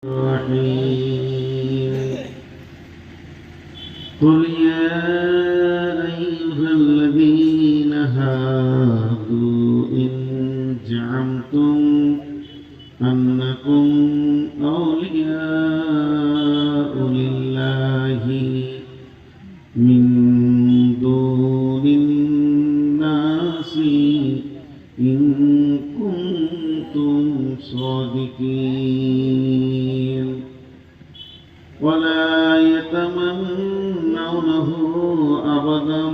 الرحيم قل يا أيها الذين هادوا إن زعمتم أنكم أولياء لله من دون الناس إن كنتم صادقين ولا يتمنونه أبدا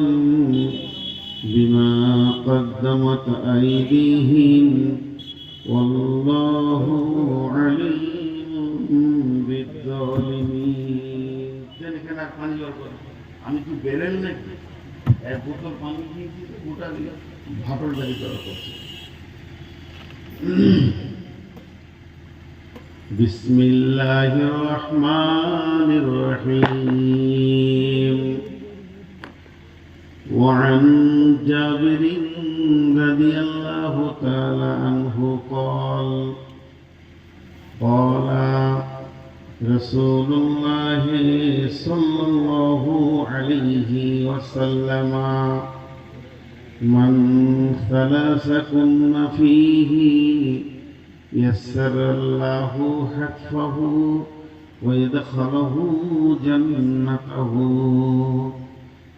بما قدمت أيديهم والله عليم بالظالمين আমি কি বেরেল নাকি এক বোতল পানি দিয়েছি গোটা দিয়ে ভাটল বাড়ি করা করছে بسم الله الرحمن الرحيم وعن جابر رضي الله تعالى عنه قال قال رسول الله صلى الله عليه وسلم من ثلاثكن فيه يسر الله حتفه ويدخله جنته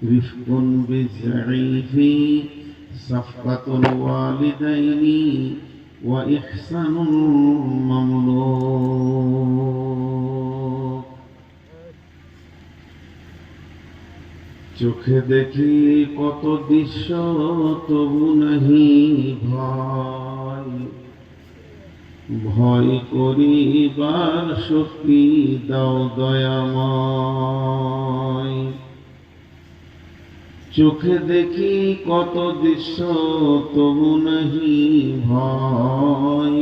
رفق بالضعيف صفقة الوالدين وإحسان المملوك চোখে দেখি কত দৃশ্য তবু নাহি ভয় ভয় করিবার শক্তি দাও দয়াময় চোখে দেখি কত দৃশ্য তবু নাহি ভয়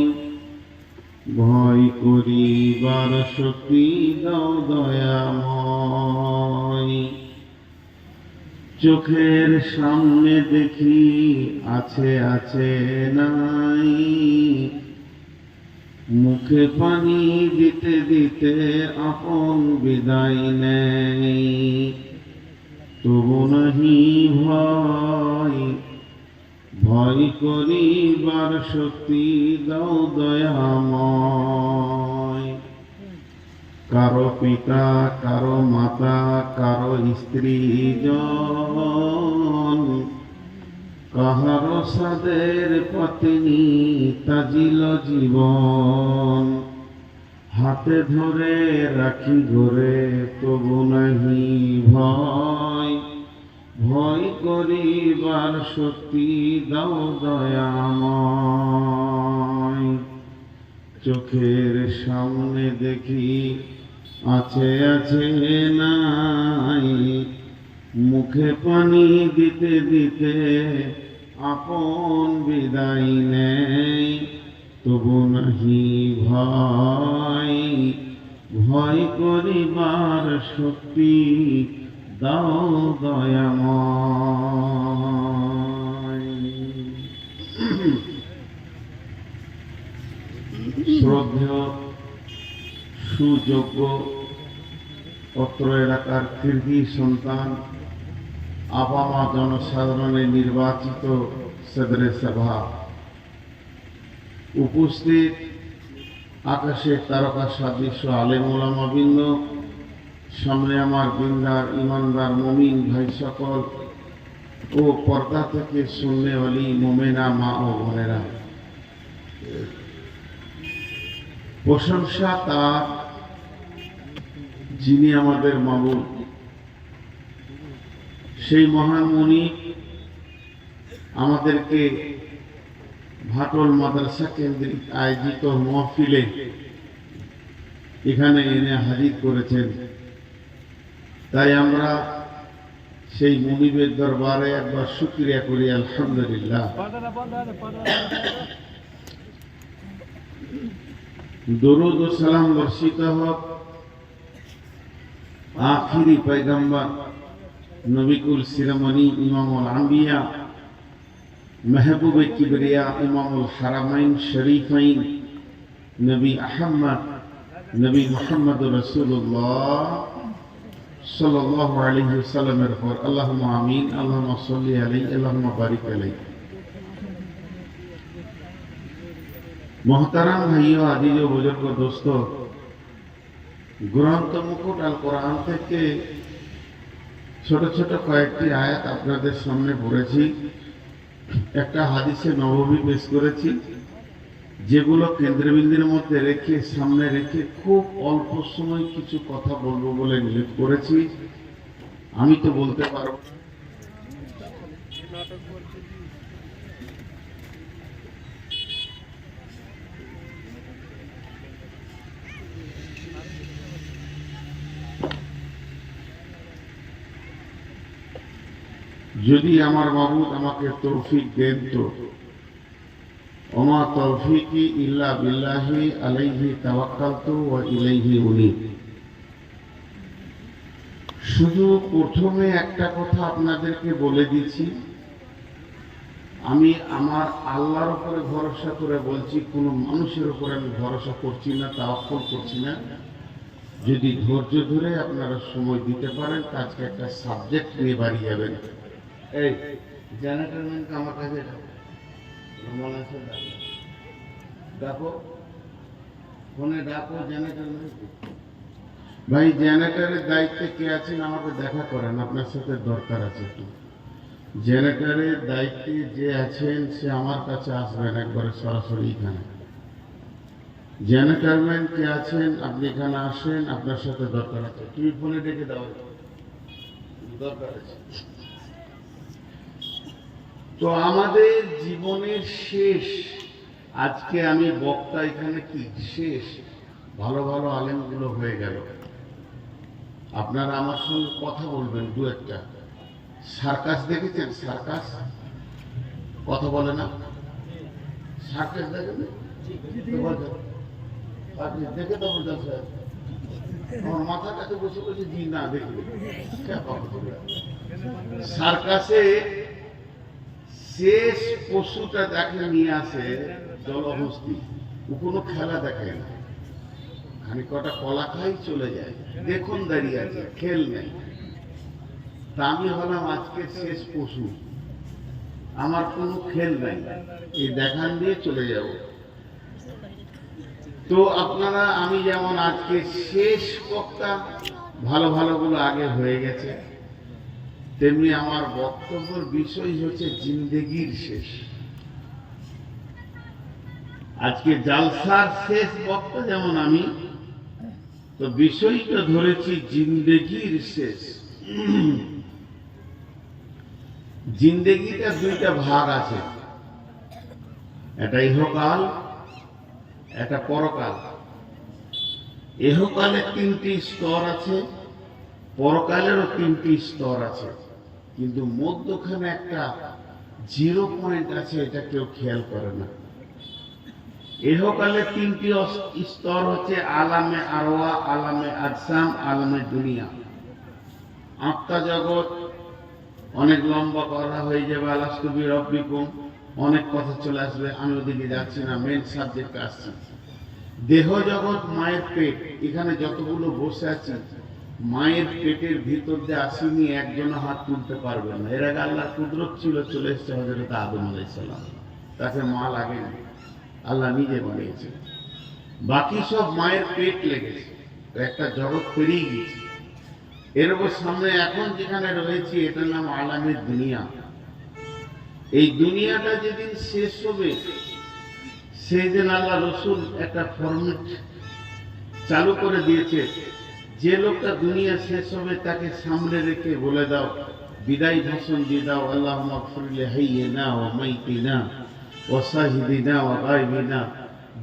ভয় করিবার শক্তি দাও দয়াময় চোখের সামনে দেখি আছে আছে নাই মুখে পানি দিতে দিতে আপন বিদায় নেই তবু নাহি ভয় ভয় করিবার শক্তি দাও দয়াময় কারো পিতা কারো মাতা কারো স্ত্রী জন কাহারো সাদের পত্নী তাজিল জীবন হাতে ধরে রাখি ঘরে তবু নাহি ভয় ভয় করিবার শক্তি দাও দয়াময় চোখের সামনে দেখি আছে আছে নাই মুখে পানি দিতে দিতে আপন বিদায় নেই তবু নাহি ভয় ভয় করিবার শক্তি দাও দয়াময় শ্রদ্ধেয় সুযোগ্য অত্র এলাকার কৃতি সন্তান আপামা জনসাধারণের নির্বাচিত সদরে সভা উপস্থিত আকাশের তারকা সাদৃশ্য আলেম ওলামা বৃন্দ সামনে আমার বৃন্দার ইমানদার মুমিন ভাই সকল ও পর্দা থেকে সুন্নেওয়ালি মোমেনা মা ও বোনেরা প্রশংসা তার যিনি আমাদের মাবুদ সেই মহান মুনি আমাদেরকে ভাটল মাদ্রাসা কেন্দ্রিক আয়োজিত মহফিলে এখানে এনে হাজির করেছেন তাই আমরা সেই মুনিবের দরবারে একবার শুকরিয়া করি আলহামদুলিল্লাহ দরুদ ও সালাম বর্ষিত হোক আখিরি পয়গম্বর নবিকুল শিরোমণি ইমামুল আম্বিয়া महबूब किबरिया इमामुल हरमैन शरीफैन नबी अहमद নবী মুহাম্মদ রাসূলুল্লাহ সাল্লাল্লাহু আলাইহি ওয়াসাল্লামের উপর আল্লাহুম্মা আমিন, আল্লাহুম্মা সাল্লি আলাইহি, আল্লাহুম্মা বারিক আলাইহি। মোহতারাম ভাইও, আজিজ ও বুজুর্গ দোস্ত, গ্রন্থ মুকুট আল কোরআন থেকে ছোট ছোট কয়েকটি আয়াত আপনাদের সামনে পড়েছি। একটা হাদিসে নববী পেশ করেছি, যেগুলো কেন্দ্রবিন্দুর মধ্যে রেখে, সামনে রেখে খুব অল্প সময় কিছু কথা বলবো বলে নিয়োগ করেছি। আমি তো বলতে পারবো যদি আমার মাবুদ আমাকে তৌফিক দেন তো। ওমা তৌফিকি ইল্লা বিল্লাহি আলাইহি তাওয়াক্কালতু ওয়া ইলাইহি উনীব। শুধু প্রথমে একটা কথা আপনাদেরকে বলে দিচ্ছি, আমি আমার আল্লাহর উপরে ভরসা করে বলছি, কোনো মানুষের উপরে আমি ভরসা করছি না, তাওয়াক্কুল করছি না। যদি ধৈর্য ধরে আপনারা সময় দিতে পারেন, আজকে একটা সাবজেক্ট নিয়ে বাড়ি যাবেন। এই জেনারেটরম্যানকে আমার কাছে ডাকো, ফোনে ডাকো জেনারেটরম্যান। ভাই, জেনারেটরের দায়িত্বে কে আছেন আমাকে দেখা করেন, আপনার সাথে দরকার আছে একটু। জেনারেটরের দায়িত্বে যে আছেন সে আমার কাছে আসবেন একবারে সরাসরি এখানে। জেনারেটরম্যান কে আছেন, আপনি এখানে আসেন, আপনার সাথে দরকার আছে। তুমি ফোনে ডেকে দাও, দরকার আছে। তো আমাদের জীবনের শেষ, আজকে আমি বক্তা এখানে কি শেষ, ভালো ভালো আলেমগুলো হয়ে গেল। আপনারা আমার সঙ্গে কথা বলবেন দু একটা। সার্কাস দেখেছেন? সার্কাস কথা বলে না? সার্কাস দেখেন? দেখে তো বলতে আমার মাথার কাছে বসে বসে জি না দেখবে। সার্কাসে শেষ পশুটা দেখে নিয়ে আসে জলহস্তি, ও কোনো খেলা দেখে না, খানিক কটা কলা খাই চলে যায়, দেখুন দাঁড়িয়ে আছে, খেল নেই। তা আমি হলাম আজকে শেষ পশু, আমার কোনো খেল নাই, এই দেখান দিয়ে চলে যাব। তো আপনারা, আমি যেমন আজকে শেষ বক্তা, ভালো ভালোগুলো আগে হয়ে গেছে, তেমনি আমার বক্তব্যের বিষয় হচ্ছে জিন্দেগির শেষ। আজকে জালসার শেষ বক্তা যেমন আমি, তো বিষয়টা ধরেছি জিন্দেগির শেষ। জিন্দেগিটা দুইটা ভাগ আছে, একটা ইহকাল, একটা পরকাল। ইহকালে তিনটি স্তর আছে, পরকালেরও তিনটি স্তর আছে, কিন্তু মধ্যখানে একটা জিরো পয়েন্ট আছে, এটা কেউ খেয়াল করে না। ইহকালে তিনটি স্তর হচ্ছে আলামে আরওয়া, আলামে আজসাম, আলামে দুনিয়া। আত্মা জগৎ অনেক লম্বা করা হয়ে যাবে, আলাস্তু বিরব্বিকুম, অনেক কথা চলে আসবে, আমি ওদিকে যাচ্ছি না, মেন সাবজেক্টে আসছি। দেহ জগৎ, মায়ের পেট, এখানে যতগুলো বসে আছি, মায়ের পেটের ভিতর দিয়ে আসেনি, একজন হাত তুলতে পারবে না। এর আগে আল্লাহর কুদরত ছিল, চলে এসছে হযরত আদম আলাইহিস সালাম, তাকে মা লাগেনি, আল্লাহ নিজে বানিয়েছে। বাকি সব মায়ের পেট লেগেছে, একটা জগৎ পেরিয়ে গেছে। এর উপর সামনে এখন যেখানে রয়েছি, এটার নাম আলামের দুনিয়া। এই দুনিয়াটা যেদিন শেষ হবে, সেই দিন আল্লাহ রসুল একটা ফরমেট চালু করে দিয়েছে, যে লোকটা দুনিয়া শেষ হবে তাকে সামনে রেখে বলে দাও, বিদায় ভাষণ দিয়ে দাও, আল্লাহুম্মা গফির লিহাইয়িনা ওয়া মাইতিনা ওয়া শাহিদিনা ওয়া গায়বিনা।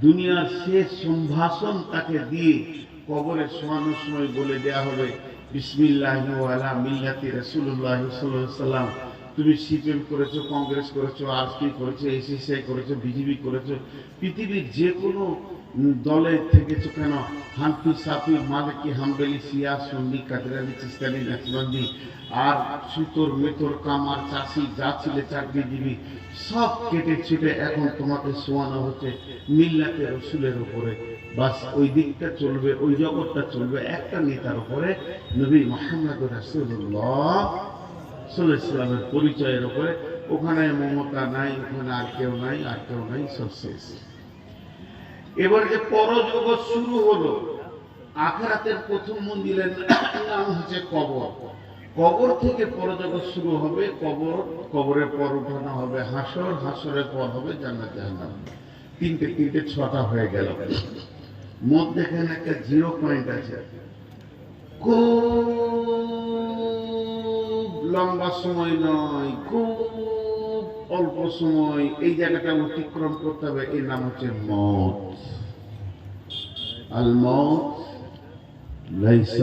দুনিয়ার শেষ সম্ভাষণ তাকে দিয়ে কবরে শোয়ানোর সময় বলে দেয়া হবে, বিসমিল্লাহি ওয়া আলা মিল্লাতি রাসূলুল্লাহ সাল্লাল্লাহু আলাইহি ওয়াসাল্লাম। তুমি সিপিএম করেছো, কংগ্রেস করেছো, আরএসপি করেছো, এসএসআই করেছো, বিজেপি করেছো, পৃথিবীর যে কোনো দলে থেকেছো কেন, হানফি, সাফি, মালিকি, হাম্বলি, শিয়া, সুন্নি, কাদরানি, চিস্তানি, নাকশবন্দি, আর সুতোর, মেতর, কামার, চাষি, যা ছিলে চাকরিজীবী, সব কেটে ছেটে এখন তোমাকে শোয়ানো হচ্ছে মিল্লাতে রসুলের উপরে। বাস ওই দিকটা চলবে, ওই জগৎটা চলবে একটা নেতার উপরে, নবী মুহাম্মদ রাসূলুল্লাহ সাল্লাল্লাহু আলাইহি ওয়াসাল্লামের পরিচয়ের উপরে। ওখানে মমতা নাই, ওখানে আর কেউ নাই, আর কেউ নাই, সব শেষ। এবার যে পরজগৎ শুরু হলো, আখিরাতের প্রথম মন্দিরের নাম হচ্ছে কবর। কবর থেকে পরজগৎ শুরু হবে, কবরের পর উঠানো হবে হাসর, হাসরের পর হবে জান্নাত জাহান্নাম। তিনটে ছটা হয়ে গেল। মধ্যেখানে একটা জিরো পয়েন্ট আছে, খুব লম্বা সময় নয়, খুব অল্প সময়, এই জায়গাটা অতিক্রম করতে হবে। এর নাম হচ্ছে মওত। আল মওত লাইসা